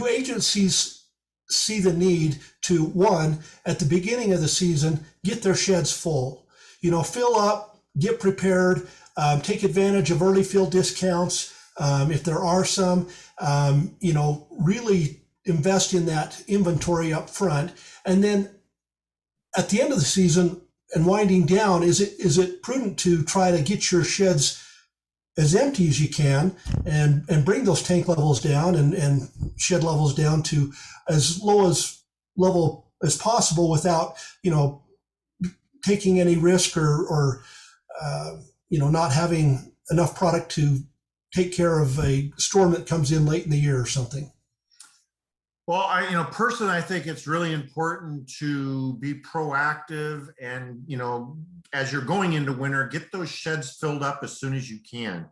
do agencies see the need to, one, at the beginning of the season, get their sheds full? Fill up, get prepared, take advantage of early fill discounts if there are some. Really invest in that inventory up front, and then at the end of the season and winding down, is it prudent to try to get your sheds as empty as you can and bring those tank levels down and shed levels down to as low as level as possible without taking any risk or not having enough product to take care of a storm that comes in late in the year or something? Well, personally, I think it's really important to be proactive and, as you're going into winter, get those sheds filled up as soon as you can.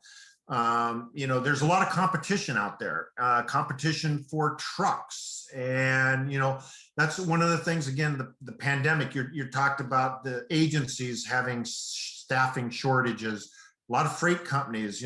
There's a lot of competition out there, competition for trucks. And, that's one of the things, again, the pandemic, you talked about the agencies having staffing shortages. A lot of freight companies,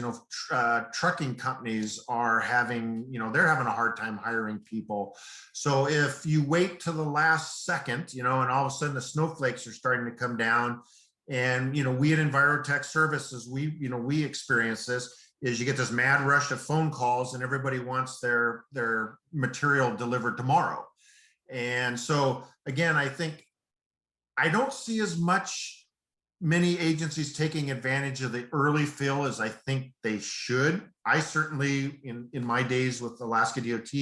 trucking companies are having, they're having a hard time hiring people. So if you wait to the last second, and all of a sudden the snowflakes are starting to come down, and, we at Envirotech Services, we experience this, is you get this mad rush of phone calls and everybody wants their material delivered tomorrow. And so, again, I don't see as many agencies taking advantage of the early fill as I think they should. I certainly, in my days with Alaska DOT,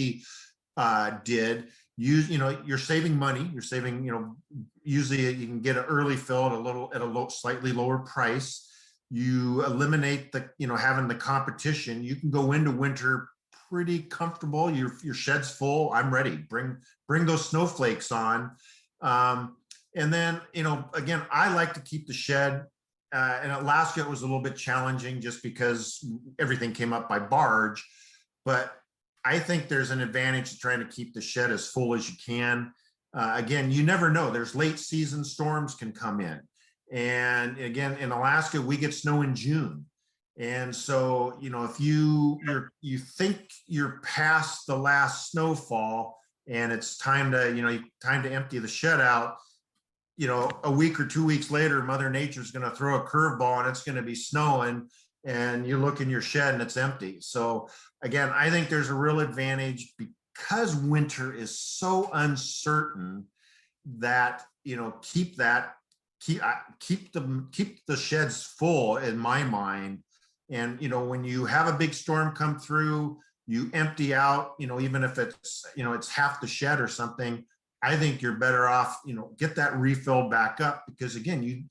did use, you're saving money. You're saving, usually you can get an early fill at a slightly lower price. You eliminate having the competition. You can go into winter pretty comfortable. Your shed's full. I'm ready. Bring those snowflakes on. And then, again, I like to keep the shed. In Alaska, it was a little bit challenging just because everything came up by barge. But I think there's an advantage to trying to keep the shed as full as you can. Again, you never know. There's late season storms can come in. And again, in Alaska, we get snow in June. And so, if you think you're past the last snowfall and it's time to empty the shed out, a week or 2 weeks later, Mother Nature's going to throw a curveball and it's going to be snowing, and you look in your shed and it's empty. So again, I think there's a real advantage because winter is so uncertain that, keep the sheds full in my mind. And, when you have a big storm come through, you empty out, even if it's half the shed or something, I think you're better off, get that refill back up, because again,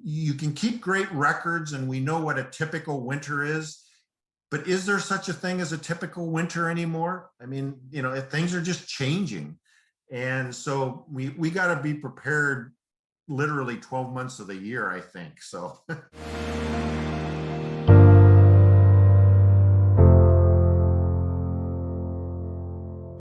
you can keep great records and we know what a typical winter is, but is there such a thing as a typical winter anymore? I mean, things are just changing. And so we got to be prepared literally 12 months of the year, I think. So